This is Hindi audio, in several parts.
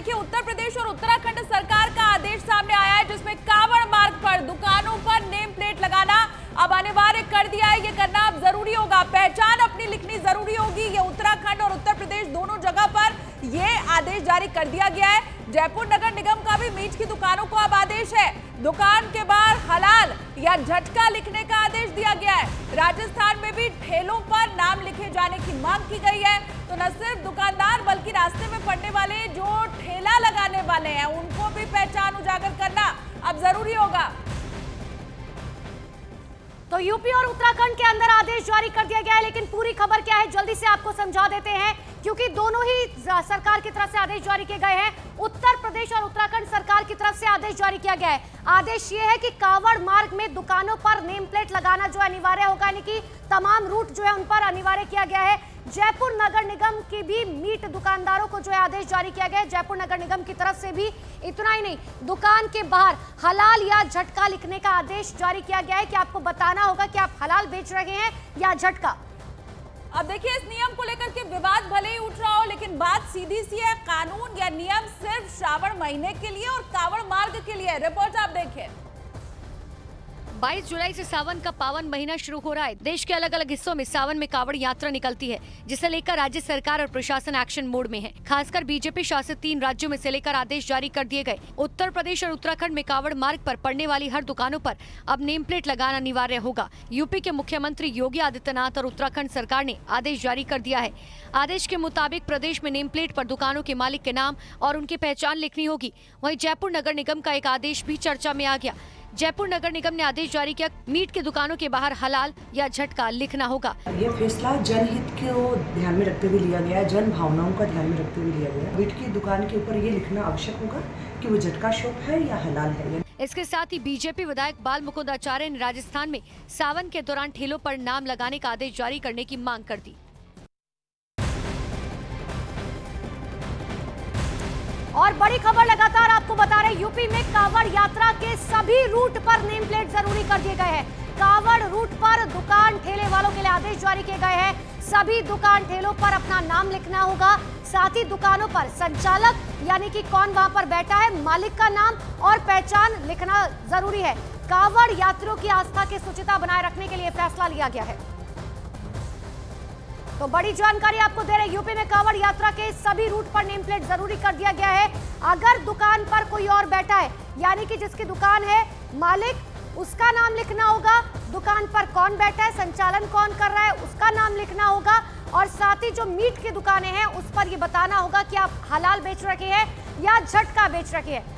देखिए उत्तर प्रदेश और उत्तराखंड सरकार का आदेश सामने आया है जिसमें कांवड़ मार्ग पर दुकानों पर नेम प्लेट लगाना अब अनिवार्य कर दिया है। ये करना अब जरूरी होगा, पहचान अपनी लिखनी जरूरी होगी। ये उत्तराखंड और उत्तर प्रदेश दोनों जगह पर ये आदेश जारी कर दिया गया है। जयपुर नगर निगम का भी मीट की दुकानों को अब आदेश है, दुकान के बाहर हलाल या झटका लिखने का आदेश दिया गया है। राजस्थान में भी ठेलों पर नाम लिखे जाने की मांग की गई है। तो न सिर्फ दुकानदार बल्कि रास्ते में पड़ने वाले जो ठेला लगाने वाले हैं उनको भी पहचान उजागर करना अब जरूरी होगा। तो यूपी और उत्तराखंड के अंदर आदेश जारी कर दिया गया है, लेकिन पूरी खबर क्या है जल्दी से आपको समझा देते हैं, क्योंकि दोनों ही सरकार की तरफ से आदेश जारी किए गए हैं। उत्तर प्रदेश और उत्तराखंड सरकार की तरफ से आदेश जारी किया गया है। आदेश ये है कि कांवड़ मार्ग में दुकानों पर नेम प्लेट लगाना जो अनिवार्य होगा, यानी कि तमाम रूट जो है उन पर अनिवार्य किया गया है। जयपुर नगर निगम की भी मीट दुकानदारों को जो है आदेश जारी किया गया है। जयपुर नगर निगम की तरफ से भी इतना ही नहीं, दुकान के बाहर हलाल या झटका लिखने का आदेश जारी किया गया है कि आपको बताना होगा कि आप हलाल बेच रहे हैं या झटका। अब देखिए इस नियम को लेकर के विवाद भले ही उठ रहा हो, लेकिन बात सीधी सी है, कानून या नियम सिर्फ श्रावण महीने के लिए और कांवड़ मार्ग के लिए। रिपोर्ट आप देखिए। 22 जुलाई से सावन का पावन महीना शुरू हो रहा है। देश के अलग अलग हिस्सों में सावन में कांवड़ यात्रा निकलती है, जिसे लेकर राज्य सरकार और प्रशासन एक्शन मोड में है। खासकर बीजेपी शासित 3 राज्यों में से लेकर आदेश जारी कर दिए गए। उत्तर प्रदेश और उत्तराखंड में कांवड़ मार्ग पर पड़ने वाली हर दुकानों पर अब नेम प्लेट लगाना अनिवार्य होगा। यूपी के मुख्यमंत्री योगी आदित्यनाथ और उत्तराखंड सरकार ने आदेश जारी कर दिया है। आदेश के मुताबिक प्रदेश में नेम प्लेट पर दुकानों के मालिक के नाम और उनकी पहचान लिखनी होगी। वहीं जयपुर नगर निगम का एक आदेश भी चर्चा में आ गया। जयपुर नगर निगम ने आदेश जारी किया, मीट की दुकानों के बाहर हलाल या झटका लिखना होगा। यह फैसला जनहित को ध्यान में रखते हुए लिया गया है, जन भावनाओं का ध्यान में रखते हुए लिया गया है। मीट की दुकान के ऊपर ये लिखना आवश्यक होगा कि वो झटका शॉप है या हलाल है। इसके साथ ही बीजेपी विधायक बाल मुकुंद आचार्य ने राजस्थान में सावन के दौरान ठेलों पर नाम लगाने का आदेश जारी करने की मांग कर दी। और बड़ी खबर लगातार आपको बता रहे, यूपी में कांवड़ यात्रा के सभी रूट पर नेम प्लेट जरूरी कर दिए गए हैं। कांवड़ रूट पर दुकान ठेले वालों के लिए आदेश जारी किए गए हैं। सभी दुकान ठेलों पर अपना नाम लिखना होगा। साथ ही दुकानों पर संचालक यानी कि कौन वहां पर बैठा है, मालिक का नाम और पहचान लिखना जरूरी है। कांवड़ यात्रियों की आस्था की शुचिता बनाए रखने के लिए फैसला लिया गया है। तो बड़ी जानकारी आपको दे रहे, यूपी में कांवड़ यात्रा के सभी रूट पर नेम प्लेट जरूरी कर दिया गया है। अगर दुकान पर कोई और बैठा है, यानी कि जिसकी दुकान है मालिक, उसका नाम लिखना होगा। दुकान पर कौन बैठा है, संचालन कौन कर रहा है, उसका नाम लिखना होगा। और साथ ही जो मीट की दुकानें हैं उस पर ये बताना होगा कि आप हलाल बेच रखे हैं या झटका बेच रखे हैं।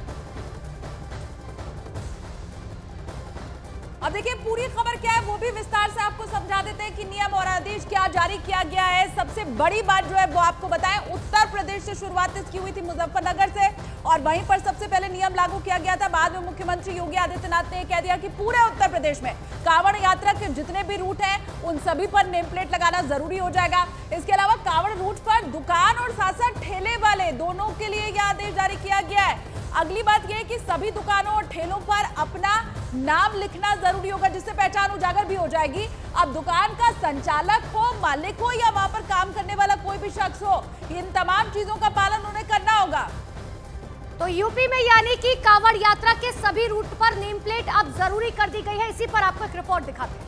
अब देखिए पूरी खबर क्या है वो भी विस्तार से आपको समझा देते हैं कि नियम और आदेश क्या जारी किया गया है। सबसे बड़ी बात जो है वो आपको बताएं, उत्तर प्रदेश से शुरुआत इसकी हुई थी मुजफ्फरनगर से, और वहीं पर सबसे पहले नियम लागू किया गया था। बाद में मुख्यमंत्री योगी आदित्यनाथ ने कह दिया कि पूरे उत्तर प्रदेश में कांवड़ यात्रा के जितने भी रूट हैं उन सभी पर नेम प्लेट लगाना जरूरी हो जाएगा। इसके अलावा कांवड़ रूट पर दुकान और साथ साथ ठेले वाले दोनों के लिए यह आदेश जारी किया गया है। अगली बात यह है कि सभी दुकानों और ठेलों पर अपना नाम लिखना जरूरी होगा, जिससे पहचान उजागर भी हो जाएगी। अब दुकान का संचालक हो, मालिक हो या वहां पर काम करने वाला कोई भी शख्स हो, इन तमाम चीजों का पालन उन्हें करना होगा। तो यूपी में यानी कि कांवड़ यात्रा के सभी रूट पर नेम प्लेट अब जरूरी कर दी गई है। इसी पर आपको एक रिपोर्ट दिखाते हैं।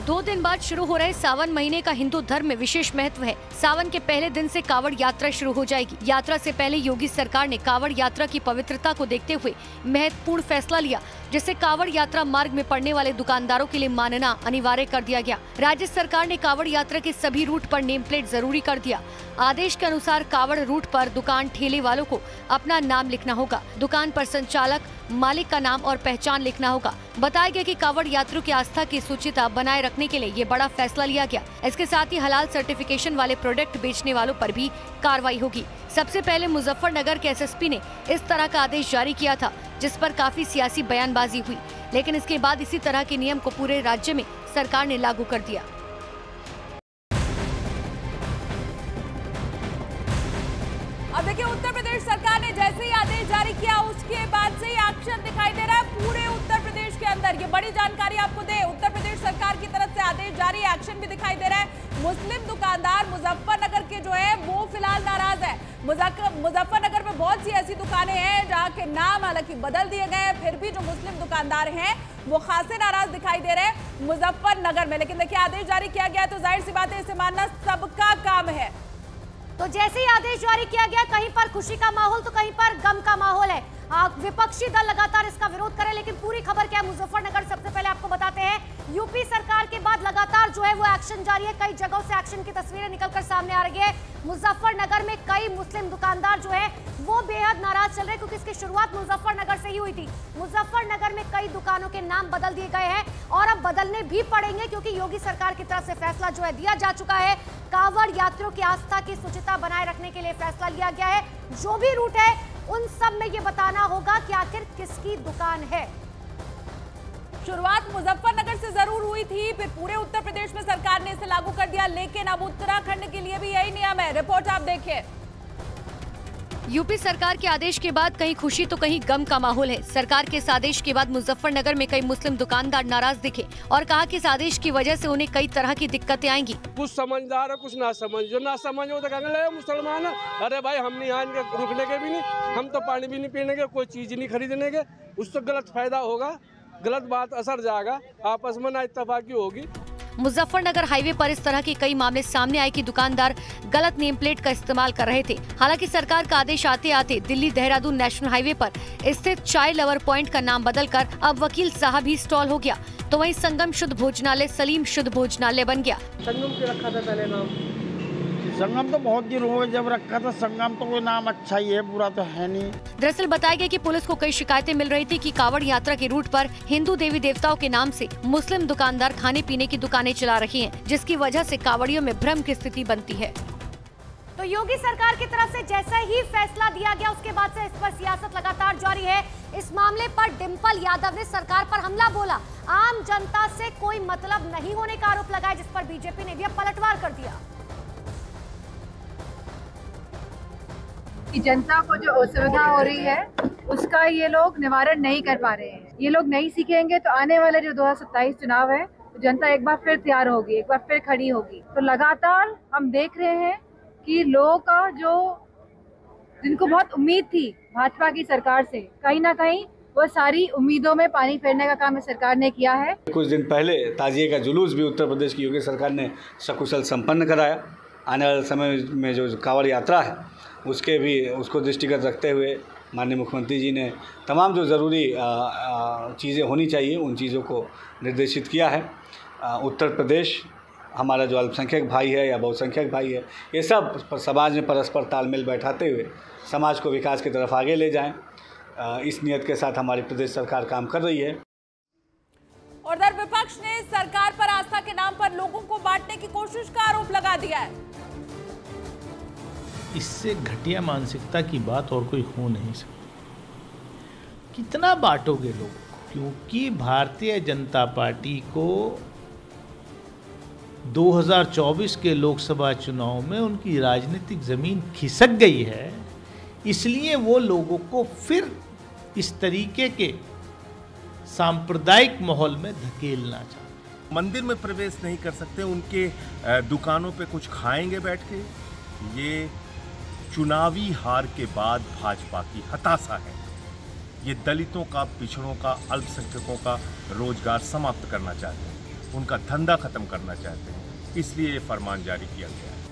2 दिन बाद शुरू हो रहे सावन महीने का हिंदू धर्म में विशेष महत्व है। सावन के पहले दिन से कांवड़ यात्रा शुरू हो जाएगी। यात्रा से पहले योगी सरकार ने कांवड़ यात्रा की पवित्रता को देखते हुए महत्वपूर्ण फैसला लिया, जिससे कांवड़ यात्रा मार्ग में पड़ने वाले दुकानदारों के लिए मानना अनिवार्य कर दिया गया। राज्य सरकार ने कांवड़ यात्रा के सभी रूट पर नेम प्लेट जरूरी कर दिया। आदेश के अनुसार कांवड़ रूट पर दुकान ठेले वालों को अपना नाम लिखना होगा। दुकान पर संचालक, मालिक का नाम और पहचान लिखना होगा। बताया गया कि कांवड़ यात्रियों की आस्था की शुचिता बनाए रखने के लिए ये बड़ा फैसला लिया गया। इसके साथ ही हलाल सर्टिफिकेशन वाले प्रोडक्ट बेचने वालों पर भी कार्रवाई होगी। सबसे पहले मुजफ्फरनगर के एसएसपी ने इस तरह का आदेश जारी किया था, जिस पर काफी सियासी बयानबाजी हुई, लेकिन इसके बाद इसी तरह के नियम को पूरे राज्य में सरकार ने लागू कर दिया। अब देखिए उत्तर प्रदेश सरकार ने जैसे ही आदेश जारी किया उसके बाद से ही एक्शन दिखाई दे रहा है पूरे उत्तर प्रदेश के अंदर। ये बड़ी जानकारी आपको दे, उत्तर प्रदेश सरकार की तरफ से आदेश जारी, एक्शन भी दिखाई दे रहा है। मुस्लिम दुकानदार मुजफ्फरनगर के जो है वो फिलहाल नाराज है। मुजफ्फरनगर में बहुत सी ऐसी दुकानें हैं जहां के नाम हालांकि बदल दिए गए हैं, फिर भी जो मुस्लिम दुकानदार हैं वो खासे नाराज दिखाई दे रहे हैं मुजफ्फरनगर में। लेकिन देखिए, आदेश जारी किया गया तो जाहिर सी बात है इसे मानना सबका काम है। तो जैसे ही आदेश जारी किया गया, कहीं पर खुशी का माहौल तो कहीं पर गम का माहौल है। विपक्षी दल लगातार इसका विरोध करे, लेकिन पूरी खबर क्या है मुजफ्फरनगर सबसे पहले आपको बताते हैं। यूपी सरकार के बाद लगातार जो है वो एक्शन जारी है। कई जगहों से एक्शन की तस्वीरें निकलकर सामने आ रही है। मुजफ्फरनगर में कई मुस्लिम दुकानदार जो है वो बेहद नाराज चल रहे हैं, क्योंकि इसकी शुरुआत मुजफ्फरनगर से ही हुई थी। मुजफ्फरनगर में कई दुकानों के नाम बदल दिए गए हैं और अब बदलने भी पड़ेंगे, क्योंकि योगी सरकार की तरफ से फैसला जो है दिया जा चुका है। कांवड़ यात्रियों की आस्था की शुचिता बनाए रखने के लिए फैसला लिया गया है। जो भी रूट है उन सब में ये बताना होगा कि आखिर किसकी दुकान है। शुरुआत मुजफ्फरनगर से जरूर हुई थी, फिर पूरे उत्तर प्रदेश में सरकार ने इसे लागू कर दिया, लेकिन अब उत्तराखंड के लिए भी यही नियम है। रिपोर्ट आप देखिए। यूपी सरकार के आदेश के बाद कहीं खुशी तो कहीं गम का माहौल है। सरकार के इस आदेश के बाद मुजफ्फरनगर में कई मुस्लिम दुकानदार नाराज दिखे और कहा कि इस आदेश की वजह से उन्हें कई तरह की दिक्कतें आएंगी। कुछ समझदार है, कुछ ना समझ। जो ना समझ वो तो कहने लगे मुसलमान है। अरे भाई, हम नहीं यहाँ रुकने के भी नहीं, हम तो पानी भी नहीं पीने के, कोई चीज नहीं खरीदने के। उससे गलत फायदा होगा, गलत बात असर जाएगा, आपस में ना इत्तेफाकी होगी। मुजफ्फरनगर हाईवे पर इस तरह के कई मामले सामने आए कि दुकानदार गलत नेम प्लेट का इस्तेमाल कर रहे थे। हालांकि सरकार का आदेश आते आते दिल्ली देहरादून नेशनल हाईवे पर स्थित चाय लवर पॉइंट का नाम बदलकर अब वकील साहब ही स्टॉल हो गया। तो वहीं संगम शुद्ध भोजनालय सलीम शुद्ध भोजनालय बन गया। संगम के रखा था पहले नाम। संगम तो बहुत दिन हो गए जब रखा था। संगम तो कोई नाम अच्छा ही है, बुरा तो है नहीं। दरअसल बताया गया कि पुलिस को कई शिकायतें मिल रही थी कि कांवड़ यात्रा के रूट पर हिंदू देवी देवताओं के नाम से मुस्लिम दुकानदार खाने पीने की दुकानें चला रही हैं, जिसकी वजह से कांवड़ियों में भ्रम की स्थिति बनती है। तो योगी सरकार की तरफ से जैसा ही फैसला दिया गया, उसके बाद से इस पर सियासत लगातार जारी है। इस मामले पर डिम्पल यादव ने सरकार पर हमला बोला। आम जनता से कोई मतलब नहीं होने का आरोप लगाया, जिस पर बीजेपी ने भी अब पलटवार कर दिया। कि जनता को जो असुविधा हो रही है उसका ये लोग निवारण नहीं कर पा रहे हैं। ये लोग नहीं सीखेंगे तो आने वाले जो 2027 चुनाव है तो जनता एक बार फिर तैयार होगी, एक बार फिर खड़ी होगी। तो लगातार हम देख रहे हैं कि लोगों का जो जिनको बहुत उम्मीद थी भाजपा की सरकार से, कहीं ना कहीं वो सारी उम्मीदों में पानी फेरने का काम इस सरकार ने किया है। कुछ दिन पहले ताजिए का जुलूस भी उत्तर प्रदेश की योगी सरकार ने सकुशल संपन्न कराया। आने वाले समय में जो कांवड़ यात्रा है उसको दृष्टिगत रखते हुए माननीय मुख्यमंत्री जी ने तमाम जो ज़रूरी चीज़ें होनी चाहिए उन चीज़ों को निर्देशित किया है। उत्तर प्रदेश हमारा जो अल्पसंख्यक भाई है या बहुसंख्यक भाई है, ये सब समाज में परस्पर तालमेल बैठाते हुए समाज को विकास की तरफ आगे ले जाएं। इस नियत के साथ हमारी प्रदेश सरकार काम कर रही है। और उधर विपक्ष ने सरकार पर आस्था के नाम पर लोगों को बांटने की कोशिश का आरोप लगा दिया है। इससे घटिया मानसिकता की बात और कोई हो नहीं सकती। कितना बांटोगे लोगों को? क्योंकि भारतीय जनता पार्टी को 2024 के लोकसभा चुनाव में उनकी राजनीतिक जमीन खिसक गई है, इसलिए वो लोगों को फिर इस तरीके के सांप्रदायिक माहौल में धकेलना चाहते। मंदिर में प्रवेश नहीं कर सकते, उनके दुकानों पे कुछ खाएंगे बैठ के। ये चुनावी हार के बाद भाजपा की हताशा है। ये दलितों का, पिछड़ों का, अल्पसंख्यकों का रोजगार समाप्त करना चाहते हैं, उनका धंधा खत्म करना चाहते हैं, इसलिए ये फरमान जारी किया गया है।